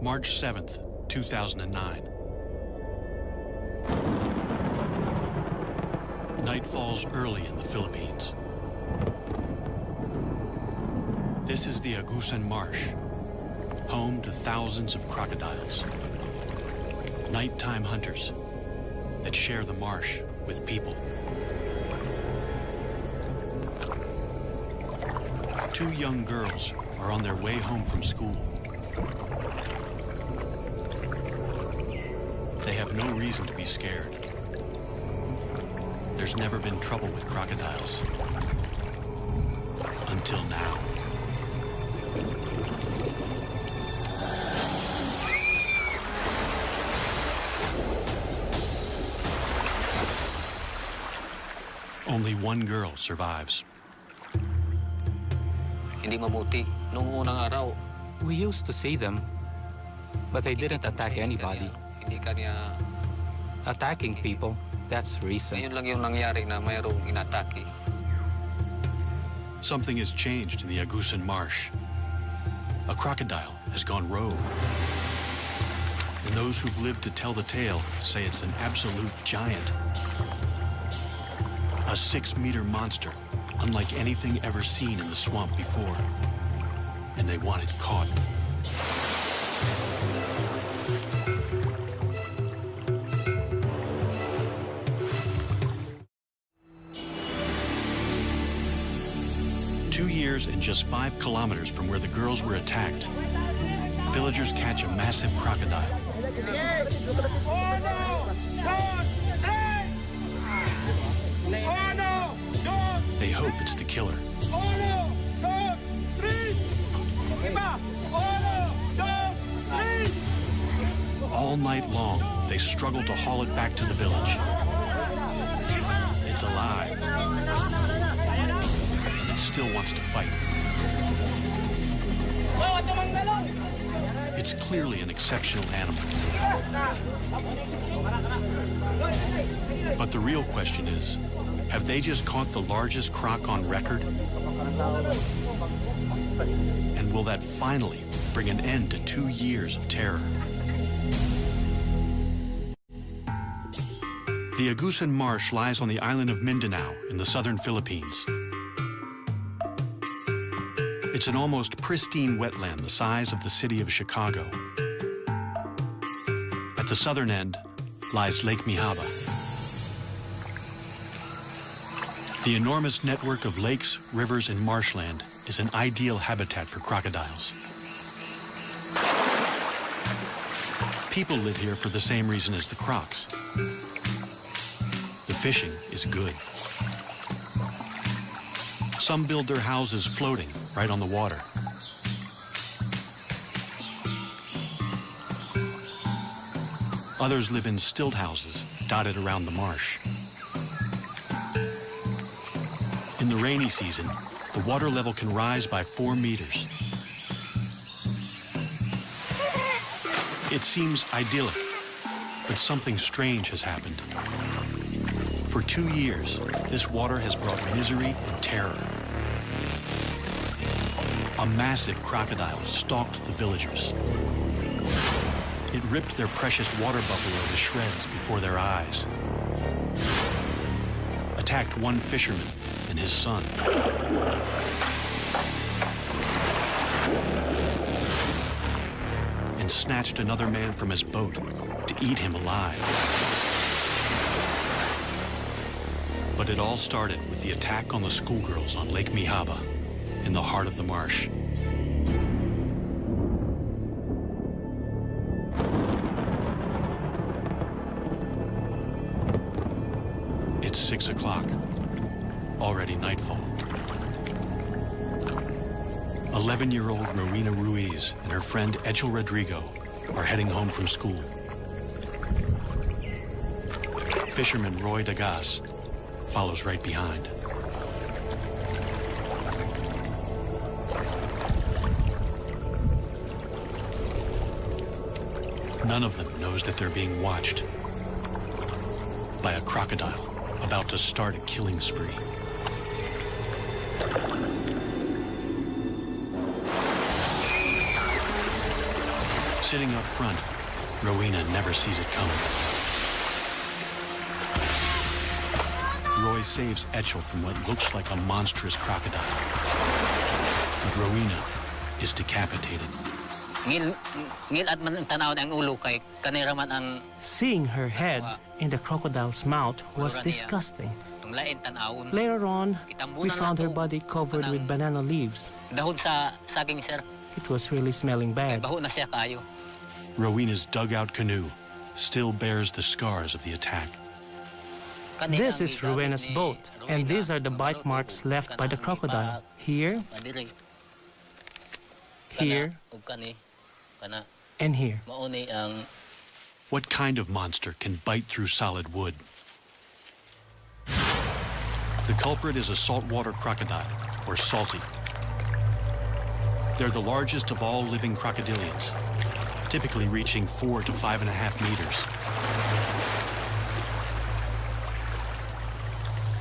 March 7th, 2009. Night falls early in the Philippines. This is the Agusan Marsh, home to thousands of crocodiles. Nighttime hunters that share the marsh with people. Two young girls are on their way home from school. They have no reason to be scared. There's never been trouble with crocodiles. Until now. Only one girl survives. Hindi mabuti. Nung unang araw, we used to see them, but they didn't attack anybody. Hindi kanya. Attacking people, that's recent. Ngayon lang yung nangyari na mayroong inatake. Something has changed in the Agusan Marsh. A crocodile has gone rogue. And those who've lived to tell the tale say it's an absolute giant. A 6-meter monster, unlike anything ever seen in the swamp before. And they want it caught. And just 5 kilometers from where the girls were attacked, villagers catch a massive crocodile. They hope it's the killer. All night long, they struggle to haul it back to the village. It's alive. Still wants to fight. It's clearly an exceptional animal. But the real question is, have they just caught the largest croc on record? And will that finally bring an end to 2 years of terror? The Agusan Marsh lies on the island of Mindanao in the southern Philippines. It's an almost pristine wetland the size of the city of Chicago. At the southern end lies Lake Mihaba. The enormous network of lakes, rivers, and marshland is an ideal habitat for crocodiles. People live here for the same reason as the crocs. The fishing is good. Some build their houses floating right on the water. Others live in stilt houses dotted around the marsh. In the rainy season, the water level can rise by 4 meters. It seems idyllic, but something strange has happened. For 2 years, this water has brought misery and terror. A massive crocodile stalked the villagers. It ripped their precious water buffalo to shreds before their eyes. Attacked one fisherman and his son. And snatched another man from his boat to eat him alive. But it all started with the attack on the schoolgirls on Lake Mihaba, in the heart of the marsh. It's 6 o'clock, already nightfall. 11-year-old Marina Ruiz and her friend Echel Rodrigo are heading home from school. Fisherman Roy Dagas follows right behind. None of them knows that they're being watched by a crocodile about to start a killing spree. Sitting up front, Rowena never sees it coming. Roy saves Etchel from what looks like a monstrous crocodile. But Rowena is decapitated. Seeing her head in the crocodile's mouth was disgusting. Later on, we found her body covered with banana leaves. It was really smelling bad. Rowena's dugout canoe still bears the scars of the attack. This is Rowena's boat, and these are the bite marks left by the crocodile. Here, here, and here. What kind of monster can bite through solid wood? The culprit is a saltwater crocodile, or salty. They're the largest of all living crocodilians, typically reaching 4 to 5.5 meters.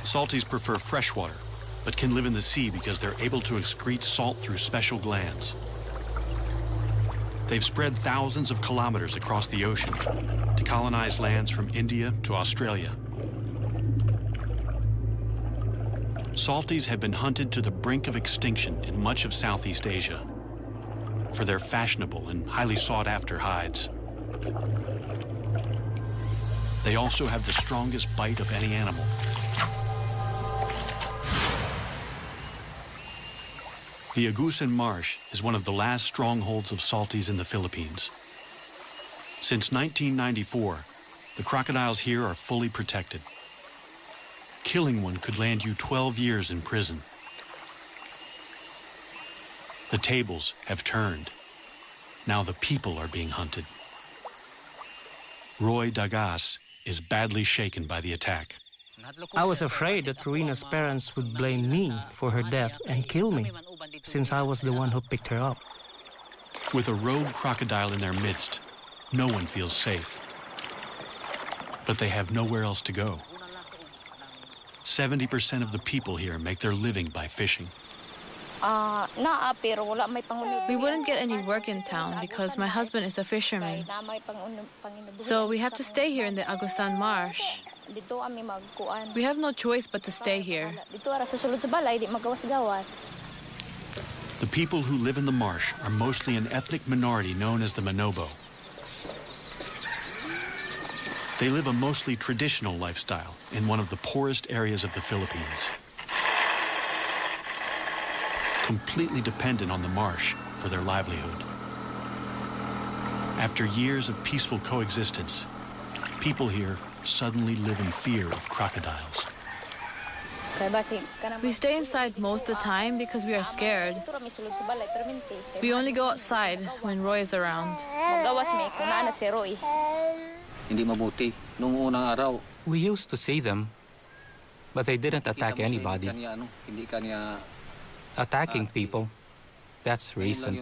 Salties prefer freshwater, but can live in the sea because they're able to excrete salt through special glands. They've spread thousands of kilometers across the ocean to colonize lands from India to Australia. Salties have been hunted to the brink of extinction in much of Southeast Asia for their fashionable and highly sought-after hides. They also have the strongest bite of any animal. The Agusan Marsh is one of the last strongholds of salties in the Philippines. Since 1994, the crocodiles here are fully protected. Killing one could land you 12 years in prison. The tables have turned. Now the people are being hunted. Roy Dagas is badly shaken by the attack. I was afraid that Rowena's parents would blame me for her death and kill me, since I was the one who picked her up. With a rogue crocodile in their midst, no one feels safe. But they have nowhere else to go. 70% of the people here make their living by fishing. We wouldn't get any work in town because my husband is a fisherman. So we have to stay here in the Agusan Marsh. We have no choice but to stay here. The people who live in the marsh are mostly an ethnic minority known as the Manobo. They live a mostly traditional lifestyle in one of the poorest areas of the Philippines, completely dependent on the marsh for their livelihood. After years of peaceful coexistence, people here suddenly live in fear of crocodiles. We stay inside most of the time because we are scared. We only go outside when Roy is around. We used to see them, but they didn't attack anybody. Attacking people, that's recent.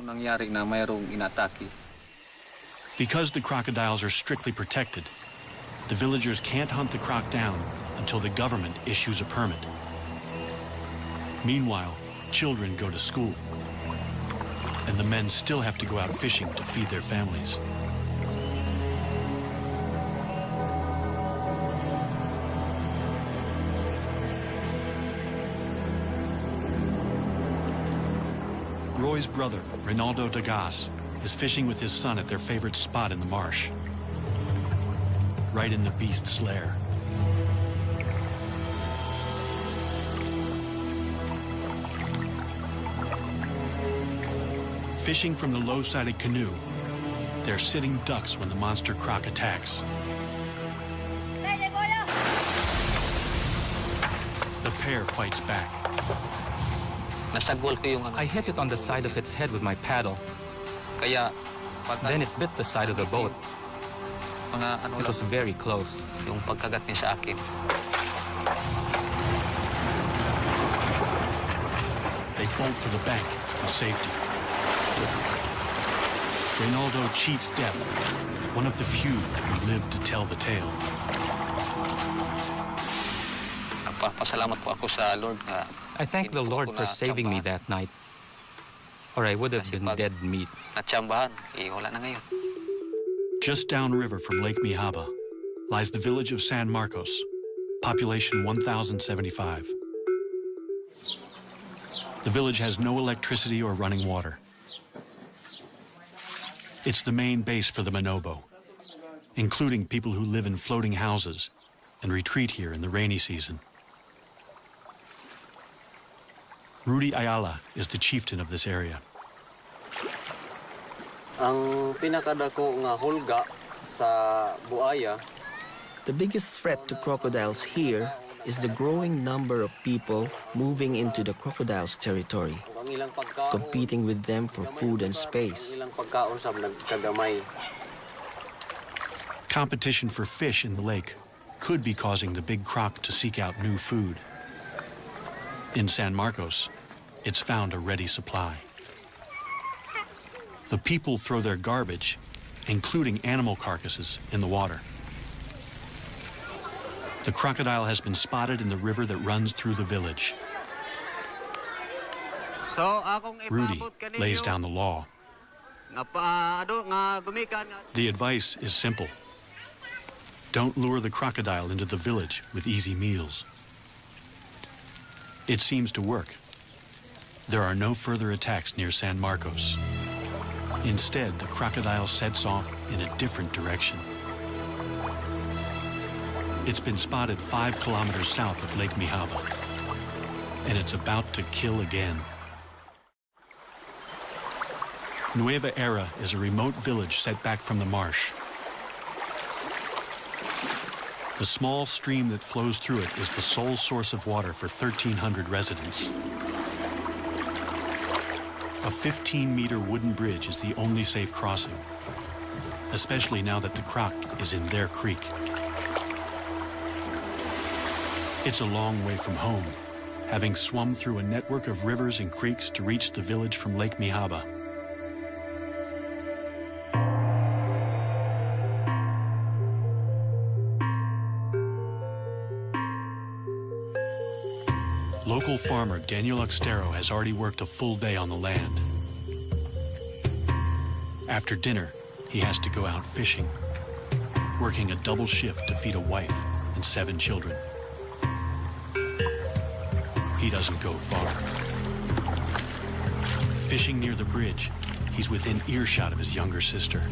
Because the crocodiles are strictly protected, the villagers can't hunt the croc down until the government issues a permit. Meanwhile, children go to school, and the men still have to go out fishing to feed their families. Roy's brother, Reynaldo Dagas, is fishing with his son at their favorite spot in the marsh, right in the beast's lair. Fishing from the low-sided canoe, they're sitting ducks when the monster croc attacks. The pair fights back. I hit it on the side of its head with my paddle. Then it bit the side of the boat. It was very close. They bolt to the bank for safety. Reynaldo cheats death, one of the few who live to tell the tale. I thank the Lord for saving me that night, or I would have been dead meat. Just downriver from Lake Mihaba lies the village of San Marcos, population 1,075. The village has no electricity or running water. It's the main base for the Manobo, including people who live in floating houses and retreat here in the rainy season. Rudy Ayala is the chieftain of this area. Ang pinakadako nga hulga sa buaya. The biggest threat to crocodiles here is the growing number of people moving into the crocodiles' territory, competing with them for food and space. Competition for fish in the lake could be causing the big croc to seek out new food. In San Marcos, it's found a ready supply. The people throw their garbage, including animal carcasses, in the water. The crocodile has been spotted in the river that runs through the village. Rudy lays down the law. The advice is simple. Don't lure the crocodile into the village with easy meals. It seems to work. There are no further attacks near San Marcos. Instead, the crocodile sets off in a different direction. It's been spotted 5 kilometers south of Lake Mihaba, and it's about to kill again. Nueva Era is a remote village set back from the marsh. The small stream that flows through it is the sole source of water for 1,300 residents. A 15-meter wooden bridge is the only safe crossing, especially now that the croc is in their creek. It's a long way from home, having swum through a network of rivers and creeks to reach the village from Lake Mihaba. Local farmer Daniel Oxtero has already worked a full day on the land. After dinner, he has to go out fishing, working a double shift to feed a wife and 7 children. He doesn't go far. Fishing near the bridge, he's within earshot of his younger sister.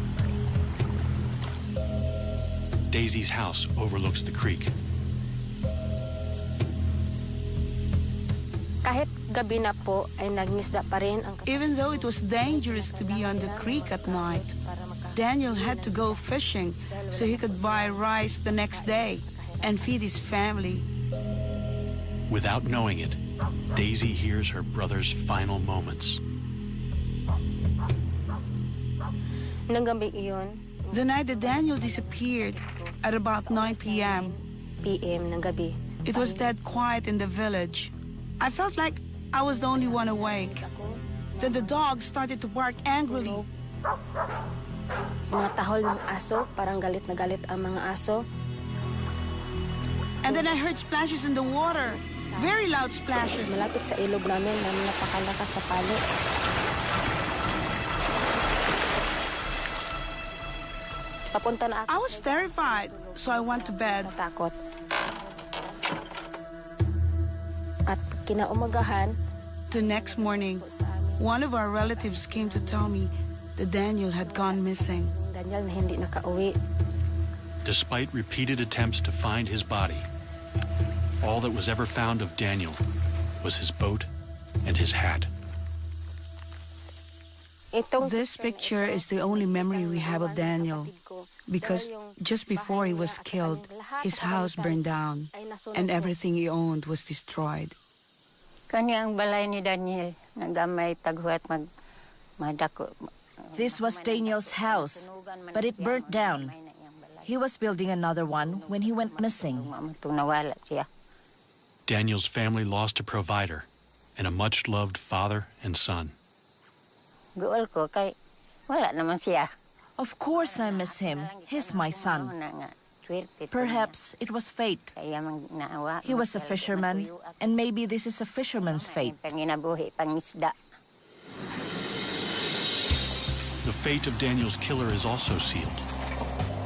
Daisy's house overlooks the creek. Even though it was dangerous to be on the creek at night, Daniel had to go fishing so he could buy rice the next day and feed his family. Without knowing it, Daisy hears her brother's final moments. The night that Daniel disappeared, at about 9 p.m., it was dead quiet in the village. I felt like I was the only one awake. Then the dog started to bark angrily. And then I heard splashes in the water. Very loud splashes. I was terrified, so I went to bed. The next morning, one of our relatives came to tell me that Daniel had gone missing. Despite repeated attempts to find his body, all that was ever found of Daniel was his boat and his hat. This picture is the only memory we have of Daniel, because just before he was killed, his house burned down and everything he owned was destroyed. This was Daniel's house, but it burnt down. He was building another one when he went missing. Daniel's family lost a provider and a much-loved father and son. Of course I miss him. He's my son. Perhaps it was fate. He was a fisherman, and maybe this is a fisherman's fate. The fate of Daniel's killer is also sealed.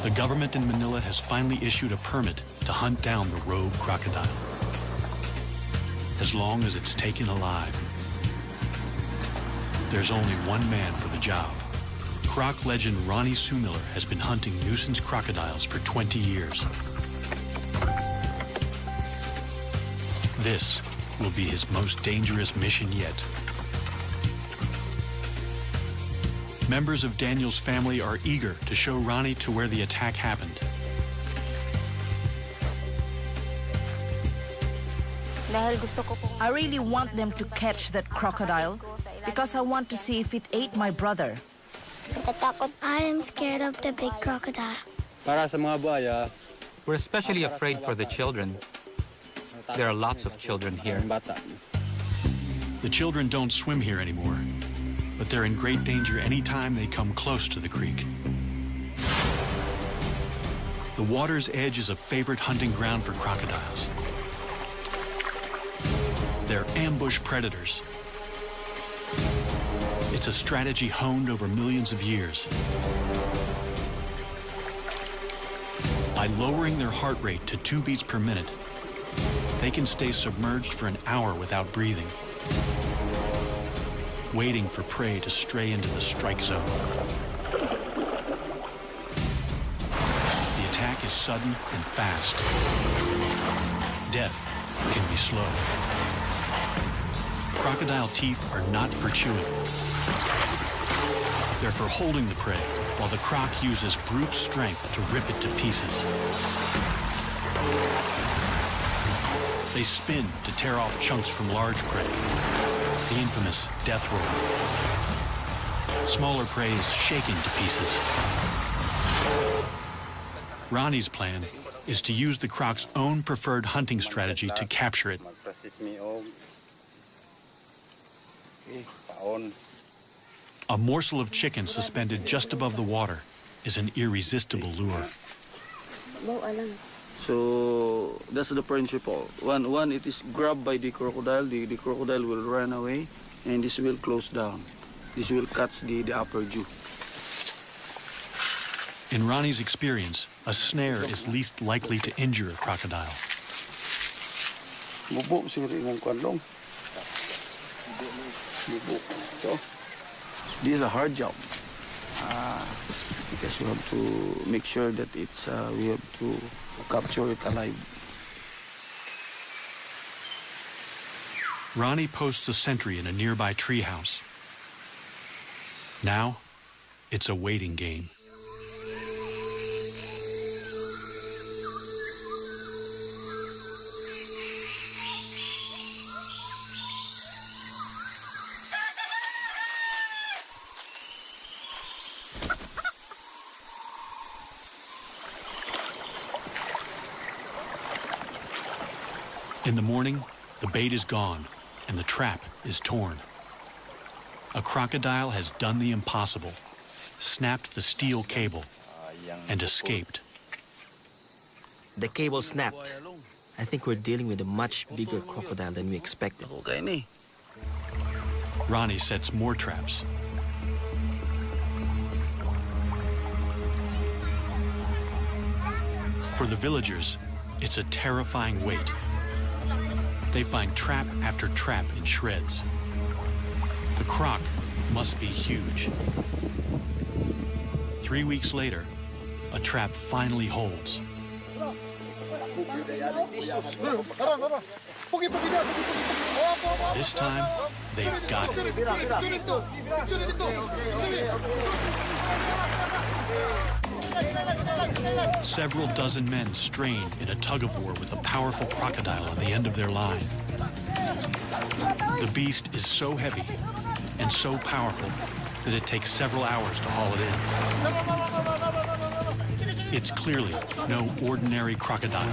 The government in Manila has finally issued a permit to hunt down the rogue crocodile. As long as it's taken alive. There's only one man for the job. Croc legend Ronnie Sumiller has been hunting nuisance crocodiles for 20 years. This will be his most dangerous mission yet. Members of Daniel's family are eager to show Ronnie to where the attack happened. I really want them to catch that crocodile because I want to see if it ate my brother. I am scared of the big crocodile. We're especially afraid for the children. There are lots of children here. The children don't swim here anymore, but they're in great danger anytime they come close to the creek. The water's edge is a favorite hunting ground for crocodiles. They're ambush predators. It's a strategy honed over millions of years. By lowering their heart rate to 2 beats per minute, they can stay submerged for an hour without breathing, waiting for prey to stray into the strike zone. The attack is sudden and fast. Death can be slow. Crocodile teeth are not for chewing. They're for holding the prey, while the croc uses brute strength to rip it to pieces. They spin to tear off chunks from large prey, the infamous death roll. Smaller prey is shaken to pieces. Ronnie's plan is to use the croc's own preferred hunting strategy to capture it. A morsel of chicken suspended just above the water is an irresistible lure. So that's the principle. When it is grabbed by the crocodile, the crocodile will run away and this will close down. This will catch the upper jaw. In Ronnie's experience, a snare is least likely to injure a crocodile. This is a hard job because we have to make sure that it's we have to capture it alive. Ronnie posts a sentry in a nearby treehouse. Now, it's a waiting game. In the morning, the bait is gone and the trap is torn. A crocodile has done the impossible, snapped the steel cable, and escaped. The cable snapped. I think we're dealing with a much bigger crocodile than we expected. Ronnie sets more traps. For the villagers, it's a terrifying wait. They find trap after trap in shreds. The croc must be huge. 3 weeks later, a trap finally holds. This time, they've got it. Several dozen men strain in a tug-of-war with a powerful crocodile on the end of their line. The beast is so heavy and so powerful that it takes several hours to haul it in. It's clearly no ordinary crocodile.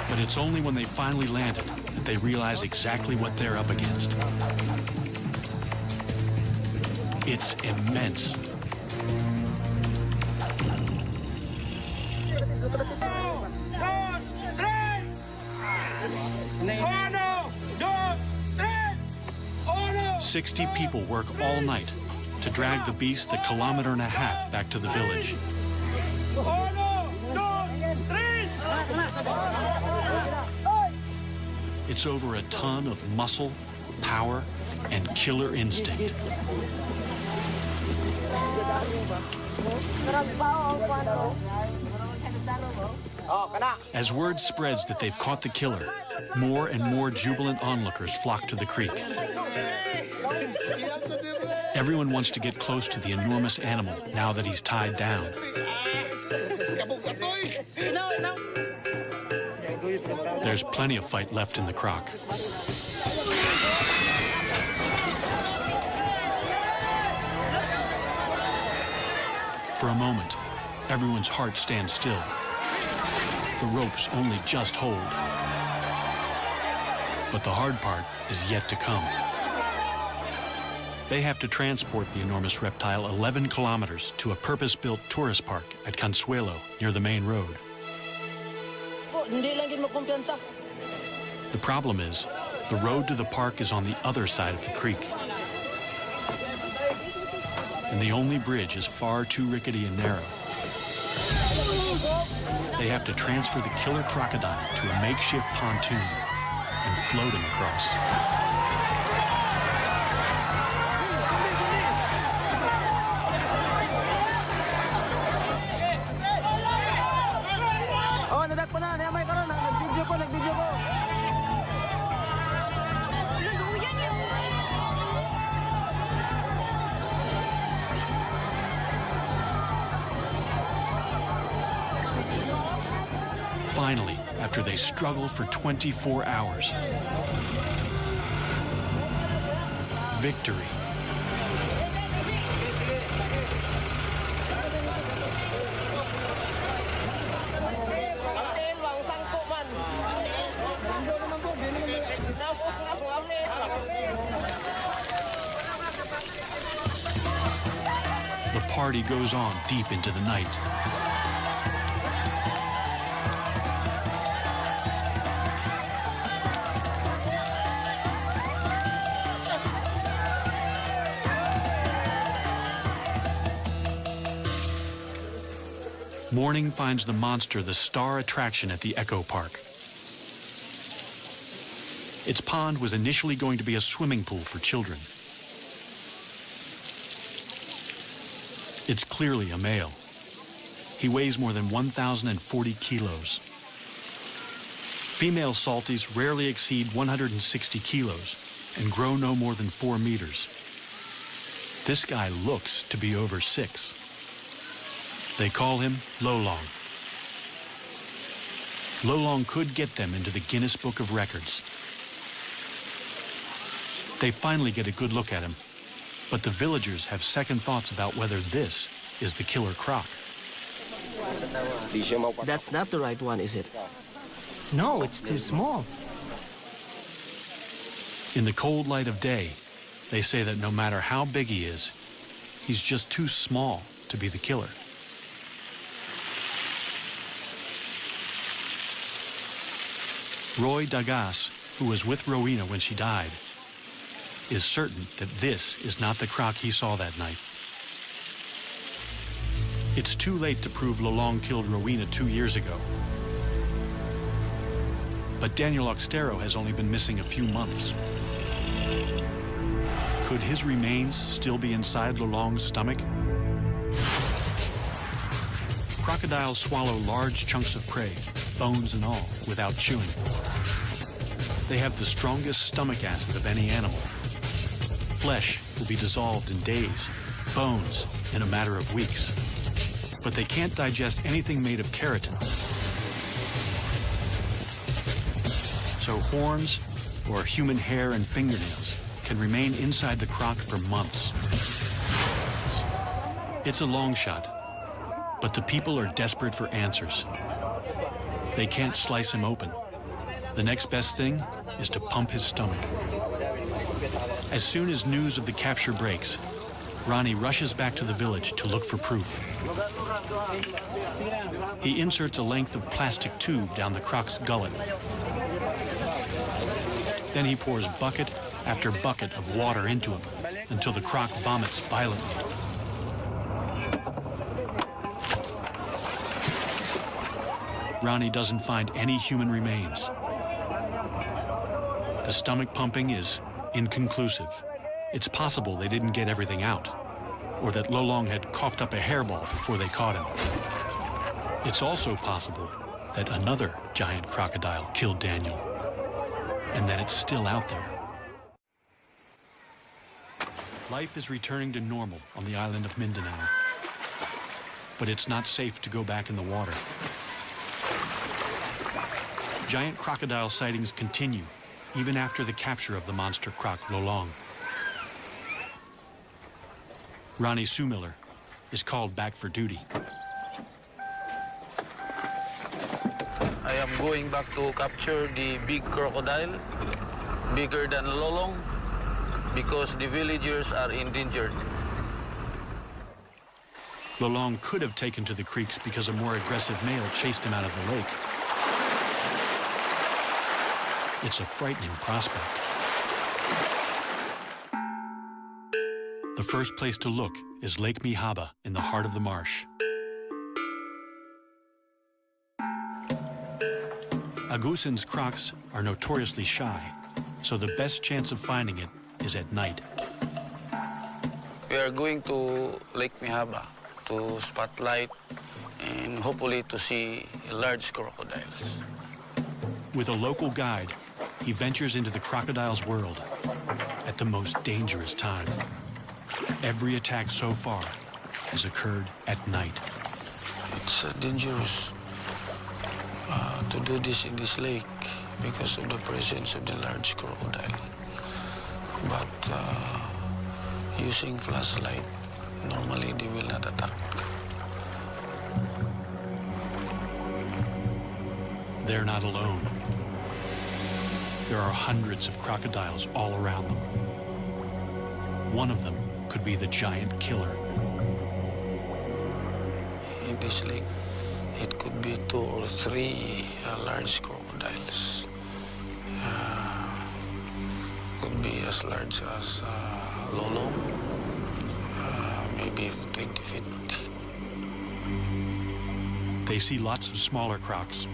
But it's only when they finally land it that they realize exactly what they're up against. It's immense. $60 people work all night to to drag the beast a kilometer and a half back to the village. It's over a ton of muscle, power, and killer instinct. As word spreads that they've caught the killer, more and more jubilant onlookers flock to the creek. Everyone wants to get close to the enormous animal now that he's tied down. There's plenty of fight left in the croc. For a moment, everyone's heart stands still. The ropes only just hold. But the hard part is yet to come. They have to transport the enormous reptile 11 kilometers to a purpose-built tourist park at Consuelo near the main road. The problem is, the road to the park is on the other side of the creek. And the only bridge is far too rickety and narrow. They have to transfer the killer crocodile to a makeshift pontoon and float him across. Finally, after they struggle for 24 hours, victory. The party goes on deep into the night. Morning finds the monster the star attraction at the Echo Park. Its pond was initially going to be a swimming pool for children. It's clearly a male. He weighs more than 1,040 kilos. Female salties rarely exceed 160 kilos and grow no more than 4 meters. This guy looks to be over 6. They call him Lolong. Lolong could get them into the Guinness Book of Records. They finally get a good look at him, but the villagers have second thoughts about whether this is the killer croc. That's not the right one, is it? No, it's too small. In the cold light of day, they say that no matter how big he is, he's just too small to be the killer. Roy Dagas, who was with Rowena when she died, is certain that this is not the croc he saw that night. It's too late to prove Lolong killed Rowena 2 years ago. But Daniel Oxtero has only been missing a few months. Could his remains still be inside Lolong's stomach? Crocodiles swallow large chunks of prey, bones and all, without chewing. They have the strongest stomach acid of any animal. Flesh will be dissolved in days, bones in a matter of weeks. But they can't digest anything made of keratin. So horns or human hair and fingernails can remain inside the croc for months. It's a long shot, but the people are desperate for answers. They can't slice him open. The next best thing is to pump his stomach. As soon as news of the capture breaks, Ronnie rushes back to the village to look for proof. He inserts a length of plastic tube down the croc's gullet. Then he pours bucket after bucket of water into him. until the croc vomits violently. Ronnie doesn't find any human remains. The stomach pumping is inconclusive. It's possible they didn't get everything out, or that Lolong had coughed up a hairball before they caught him. It's also possible that another giant crocodile killed Daniel, and that it's still out there. Life is returning to normal on the island of Mindanao, but it's not safe to go back in the water. Giant crocodile sightings continue even after the capture of the monster croc Lolong. Ronnie Sumiller is called back for duty. I am going back to capture the big crocodile, bigger than Lolong, because the villagers are endangered. Lolong could have taken to the creeks because a more aggressive male chased him out of the lake. It's a frightening prospect. The first place to look is Lake Mihaba in the heart of the marsh. Agusan's crocs are notoriously shy, so the best chance of finding it is at night. We are going to Lake Mihaba to spotlight and hopefully to see large crocodiles. With a local guide, he ventures into the crocodile's world at the most dangerous time. Every attack so far has occurred at night. It's dangerous to do this in this lake because of the presence of the large crocodile. But using flashlight, normally they will not attack. They're not alone. There are hundreds of crocodiles all around them. One of them could be the giant killer. In this lake, it could be 2 or 3 large crocodiles. Could be as large as Lolong, maybe 20 feet. They see lots of smaller crocs.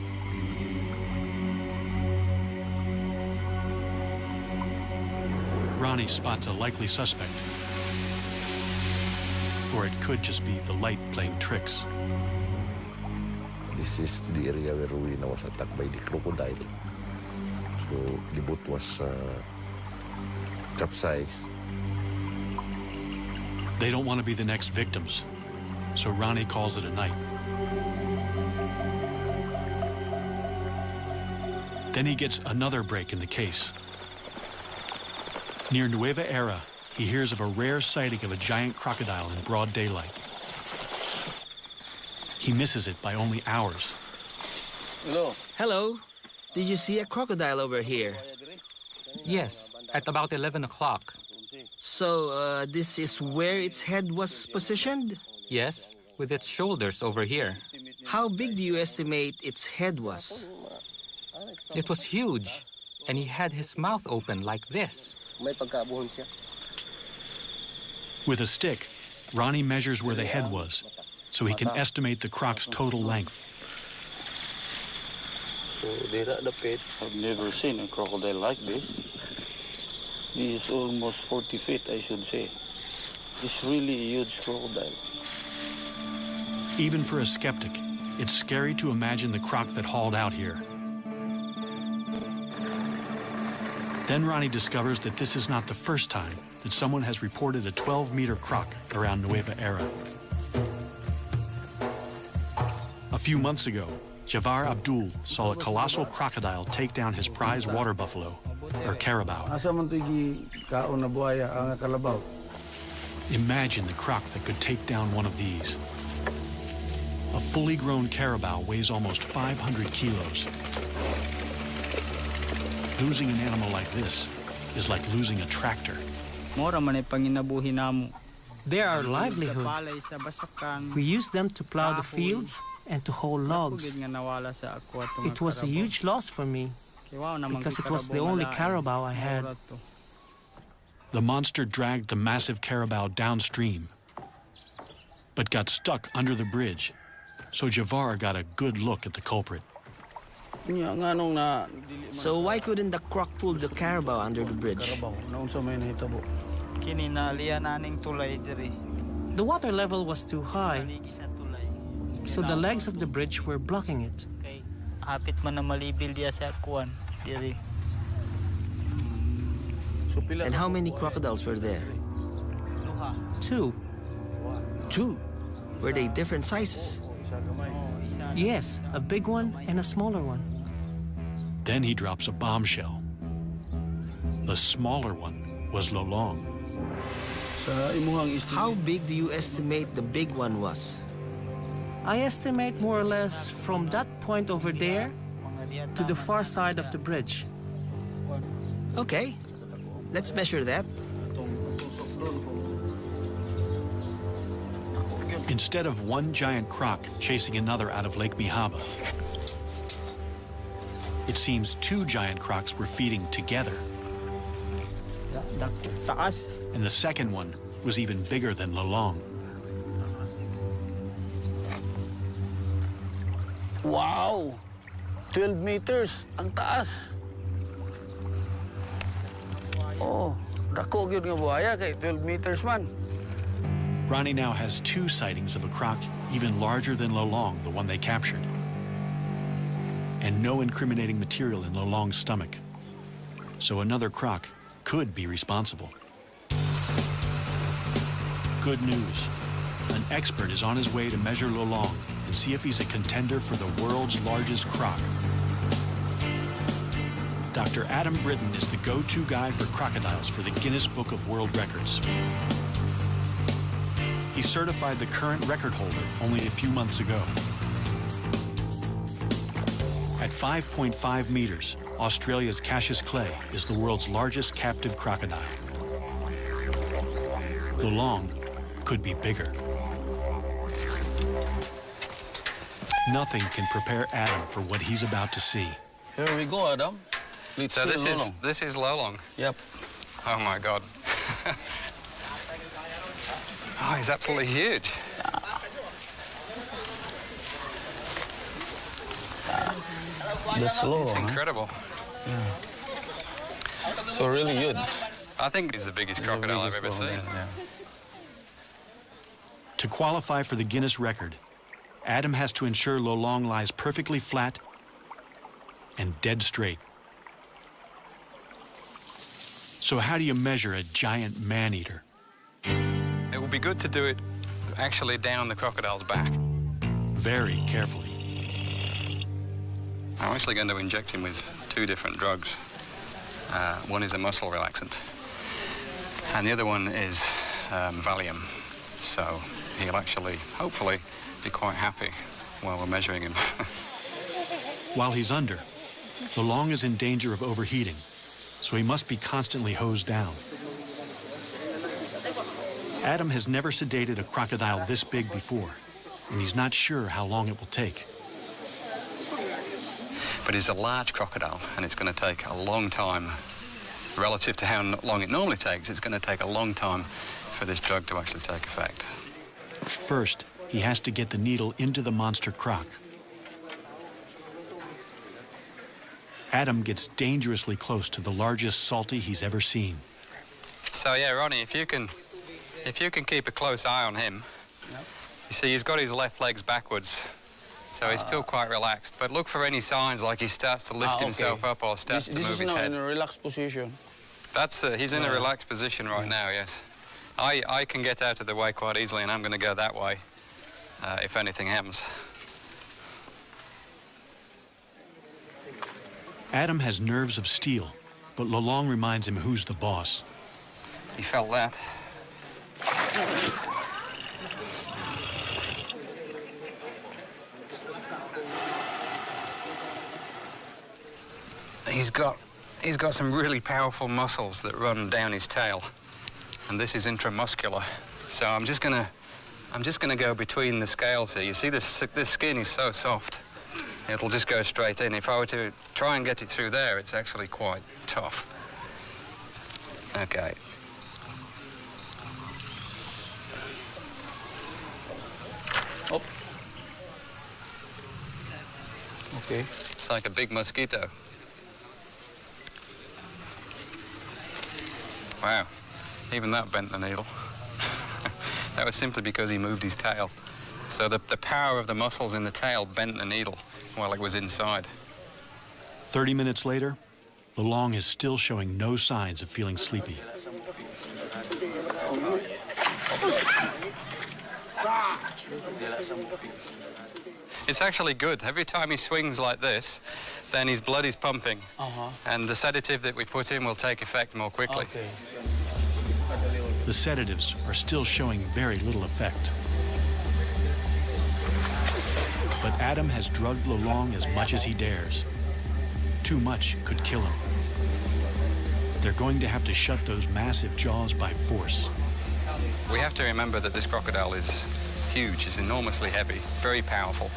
Ronnie spots a likely suspect. Or it could just be the light playing tricks. This is the area where Rowena was attacked by the crocodile. So the boat was capsized. They don't want to be the next victims, so Ronnie calls it a night. Then he gets another break in the case. Near Nueva Era, he hears of a rare sighting of a giant crocodile in broad daylight. He misses it by only hours. Hello. Hello. Did you see a crocodile over here? Yes, at about 11 o'clock. So, this is where its head was positioned? Yes, with its shoulders over here. How big do you estimate its head was? It was huge, and he had his mouth open like this. With a stick, Ronnie measures where the head was, so he can estimate the croc's total length. I've never seen a crocodile like this. This is almost 40 feet, I should say. It's really a huge crocodile. Even for a skeptic, it's scary to imagine the croc that hauled out here. Then Ronnie discovers that this is not the first time that someone has reported a 12-meter croc around Nueva Era. A few months ago, Javar Abdul saw a colossal crocodile take down his prize water buffalo, or carabao. Imagine the croc that could take down one of these. A fully grown carabao weighs almost 500 kilos. Losing an animal like this is like losing a tractor. They're our livelihood. We use them to plow the fields and to haul logs. It was a huge loss for me because it was the only carabao I had. the monster dragged the massive carabao downstream, but got stuck under the bridge, so Javar got a good look at the culprit. So why couldn't the CROC pull the carabao under the bridge? The water level was too high, so the legs of the bridge were blocking it. And how many crocodiles were there? 2. 2? Were they different sizes? Yes, a big one and a smaller one. Then he drops a bombshell. The smaller one was Lolong. How big do you estimate the big one was? I estimate more or less from that point over there to the far side of the bridge. Okay, let's measure that. Instead of one giant croc chasing another out of Lake Mihaba, it seems 2 giant crocs were feeding together. And the second one was even bigger than Lolong. Wow! 12 meters, ang taas. Oh, dako gyud nga buhaya kay 12 meters man. Ronnie now has 2 sightings of a croc even larger than Lolong, the one they captured. And no incriminating material in Lolong's stomach. So another croc could be responsible. Good news. An expert is on his way to measure Lolong and see if he's a contender for the world's largest croc. Dr. Adam Britton is the go-to guy for crocodiles for the Guinness Book of World Records. He certified the current record holder only a few months ago. At 5.5 meters, Australia's Cassius clay is the world's largest captive crocodile. Lolong could be bigger. Nothing can prepare Adam for what he's about to see. Here we go, Adam. Let's So see this is Lolong. Yep. Oh my God. Oh, he's absolutely huge. That's Lolong. It's incredible. Yeah. So really huge. I think he's the biggest crocodile I've ever seen. Yeah. To qualify for the Guinness record, Adam has to ensure Lolong lies perfectly flat and dead straight. So how do you measure a giant man-eater? It would be good to do it actually down the crocodile's back. Very carefully. I'm actually going to inject him with 2 different drugs. One is a muscle relaxant, and the other one is Valium. So he'll actually, hopefully, be quite happy while we're measuring him. While he's under, Lolong is in danger of overheating, so he must be constantly hosed down. Adam has never sedated a crocodile this big before, and he's not sure how long it will take. But it's a large crocodile, and it's going to take a long time. Relative to how long it normally takes, it's going to take a long time for this drug to actually take effect. First, he has to get the needle into the monster croc. Adam gets dangerously close to the largest salty he's ever seen. So yeah, Ronnie, if you can keep a close eye on him. Yep. You see, he's got his left legs backwards, so he's still quite relaxed. But look for any signs like he starts to lift himself up or starts to move his head. This is now in a relaxed position. That's he's in a relaxed position right now. Yes, I can get out of the way quite easily, and I'm going to go that way if anything happens. Adam has nerves of steel, but Lolong reminds him who's the boss. He felt that. He's got some really powerful muscles that run down his tail, and this is intramuscular. So I'm just gonna go between the scales here. You see this skin is so soft, it'll just go straight in. If I were to try and get it through there, it's actually quite tough. Okay. Okay. It's like a big mosquito. Wow, even that bent the needle. That was simply because he moved his tail. So the power of the muscles in the tail bent the needle while it was inside. 30 minutes later, Lolong is still showing no signs of feeling sleepy. It's actually good. Every time he swings like this, then his blood is pumping. And the sedative that we put in will take effect more quickly. Okay. The sedatives are still showing very little effect. But Adam has drugged Lolong as much as he dares. Too much could kill him. They're going to have to shut those massive jaws by force. We have to remember that this crocodile is huge, it's enormously heavy, very powerful.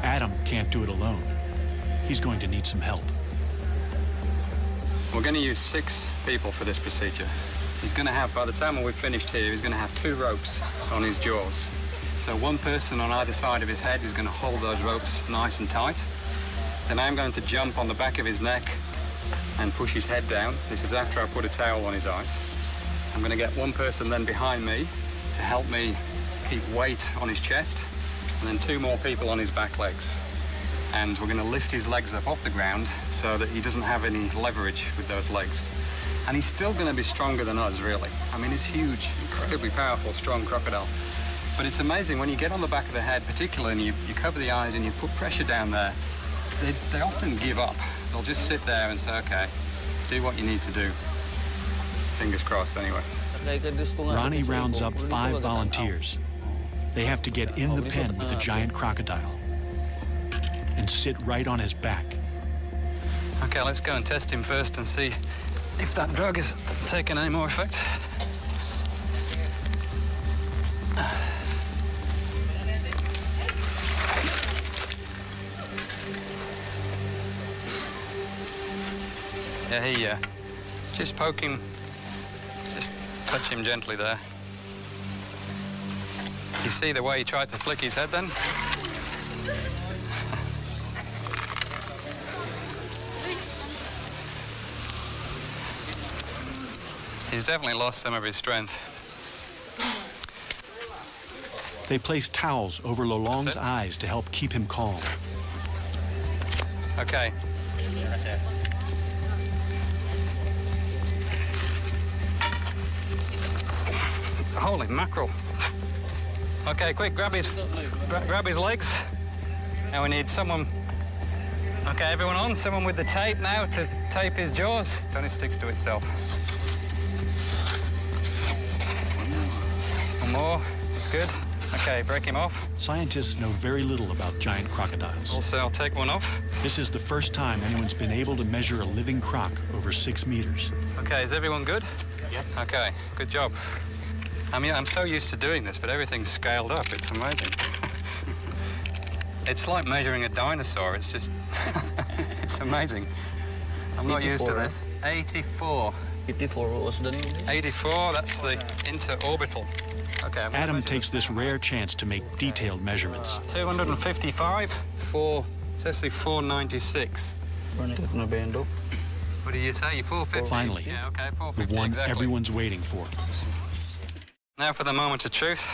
Adam can't do it alone. He's going to need some help. We're going to use 6 people for this procedure. He's going to have, by the time we've finished here, he's going to have 2 ropes on his jaws. So one person on either side of his head is going to hold those ropes nice and tight. Then I'm going to jump on the back of his neck and push his head down. This is after I put a towel on his eyes. I'm going to get one person then behind me to help me keep weight on his chest, and then 2 more people on his back legs. And we're going to lift his legs up off the ground so that he doesn't have any leverage with those legs. And he's still going to be stronger than us, really. I mean, he's huge, incredibly powerful, strong crocodile. But it's amazing when you get on the back of the head, particularly, and you cover the eyes and you put pressure down there, they often give up. They'll just sit there and say, okay, do what you need to do. Fingers crossed, anyway. Ronnie rounds up 5 volunteers. They have to get in the pen with the giant crocodile and sit right on his back. Okay, let's go and test him first and see if that drug is taking any more effect. Yeah, just poke him, just touch him gently there. You see the way he tried to flick his head then? He's definitely lost some of his strength. They place towels over Lolong's eyes to help keep him calm. Okay. Holy mackerel. Okay, quick, grab his legs. Now we need someone. Okay, everyone on, someone with the tape now to tape his jaws. Then it sticks to itself. One more, that's good. Okay, break him off. Scientists know very little about giant crocodiles. Also, I'll take one off. This is the first time anyone's been able to measure a living croc over 6 meters. Okay, is everyone good? Yep. Okay, good job. I mean, I'm so used to doing this, but everything's scaled up. It's amazing. It's like measuring a dinosaur. It's just, it's amazing. I'm not used to this. 84. 84, what was the name? 84, that's the interorbital. Okay. Adam takes this rare chance to make detailed measurements. 255, it's actually 496. What do you say? 450? Finally, yeah, okay, 450, the one exactly. everyone's waiting for. Now for the moment of truth.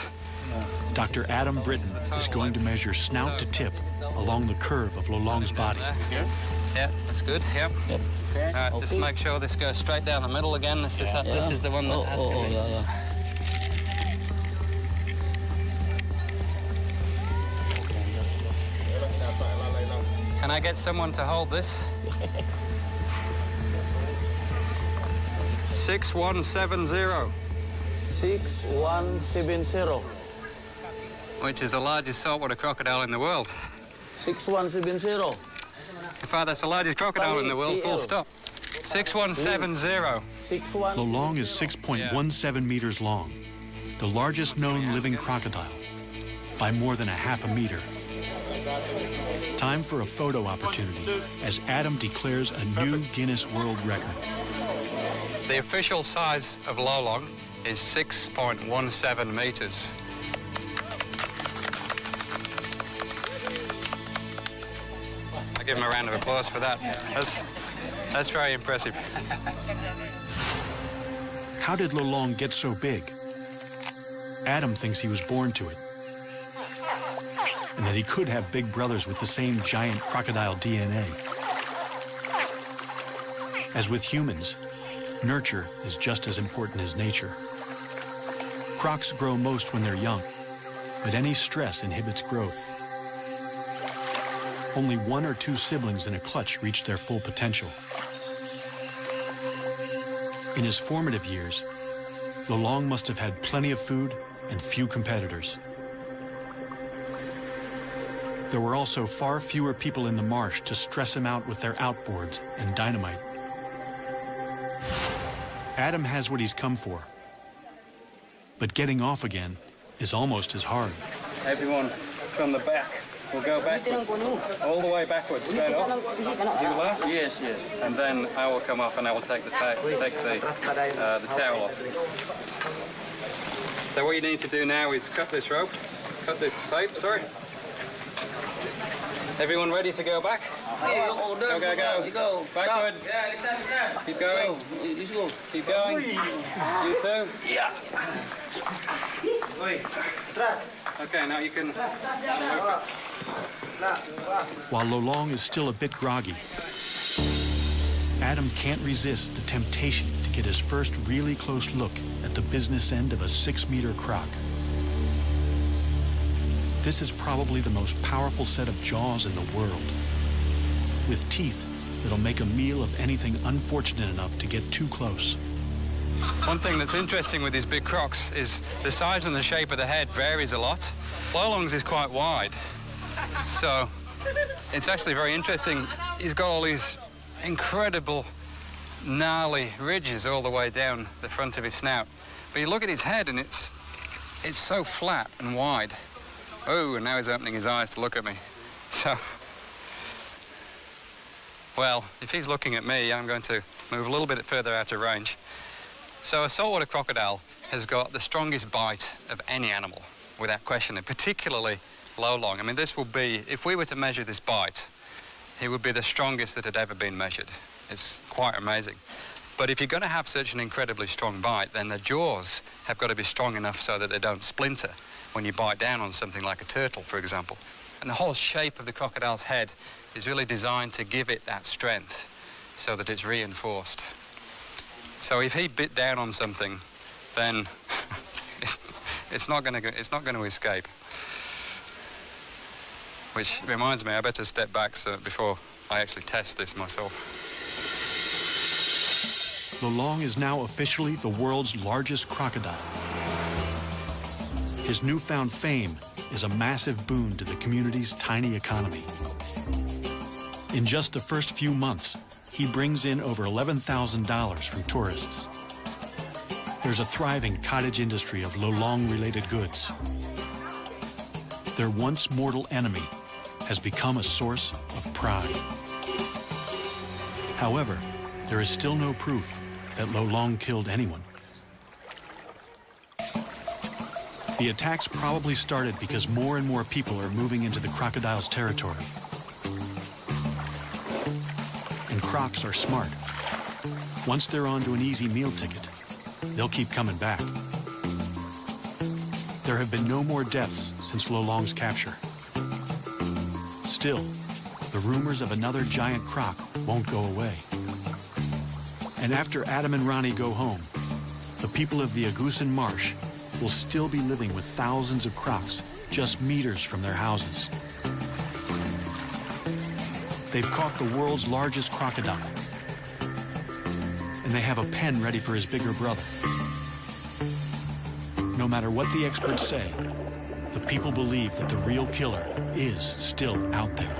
Dr. Adam Britton is going to measure snout to tip along the curve of Lolong's body. Yeah, that's good, yeah. Yep. All right, just make sure this goes straight down the middle again. This is the one that has to be. Yeah. Can I get someone to hold this? 6170. 6170. Which is the largest saltwater crocodile in the world. 6170. In fact, that's the largest crocodile in the world, full stop. 6170. Lolong is 6.17 meters long, the largest known living crocodile, by more than a half a meter. Time for a photo opportunity as Adam declares a new Guinness World Record. The official size of Lolong is 6.17 meters. give him a round of applause for that. That's very impressive. How did Lolong get so big? Adam thinks he was born to it, and that he could have big brothers with the same giant crocodile DNA. As with humans, nurture is just as important as nature. Crocs grow most when they're young, but any stress inhibits growth. Only 1 or 2 siblings in a clutch reach their full potential. In his formative years, Lolong must have had plenty of food and few competitors. There were also far fewer people in the marsh to stress him out with their outboards and dynamite. Adam has what he's come for, but getting off again is almost as hard. Everyone from the back will go backwards, all the way backwards, straight off. You last? Yes, yes. And then I will come off and I will take the towel off. So what you need to do now is cut this rope, cut this tape, sorry. Everyone ready to go back? Go, go, go, go. Backwards. Keep going. Let's go. Keep going. You too. Yeah. Okay, now you can... While Lolong is still a bit groggy, Adam can't resist the temptation to get his first really close look at the business end of a 6-meter croc. This is probably the most powerful set of jaws in the world, with teeth that'll make a meal of anything unfortunate enough to get too close. One thing that's interesting with these big crocs is the size and the shape of the head varies a lot. Lolong's is quite wide, so it's actually very interesting. He's got all these incredible gnarly ridges all the way down the front of his snout. But you look at his head and it's so flat and wide. Oh, and now he's opening his eyes to look at me. So, well, if he's looking at me, I'm going to move a little bit further out of range. So a saltwater crocodile has got the strongest bite of any animal, without question, and particularly Lolong. I mean, this will be, if we were to measure this bite, he would be the strongest that had ever been measured. It's quite amazing. But if you're going to have such an incredibly strong bite, then the jaws have got to be strong enough so that they don't splinter when you bite down on something like a turtle, for example. And the whole shape of the crocodile's head is really designed to give it that strength so that it's reinforced. So if he bit down on something, then it's not going to escape. Which reminds me, I better step back before I actually test this myself. Lolong is now officially the world's largest crocodile. His newfound fame is a massive boon to the community's tiny economy. In just the first few months, he brings in over $11,000 from tourists. There's a thriving cottage industry of Lolong-related goods. Their once mortal enemy has become a source of pride. However, there is still no proof that Lolong killed anyone. The attacks probably started because more and more people are moving into the crocodile's territory. And crocs are smart. Once they're onto an easy meal ticket, they'll keep coming back. There have been no more deaths since Lolong's capture. Still, the rumors of another giant croc won't go away. And after Adam and Ronnie go home, the people of the Agusan Marsh will still be living with thousands of crocs just meters from their houses. They've caught the world's largest crocodile, and they have a pen ready for his bigger brother. No matter what the experts say, the people believe that the real killer is still out there.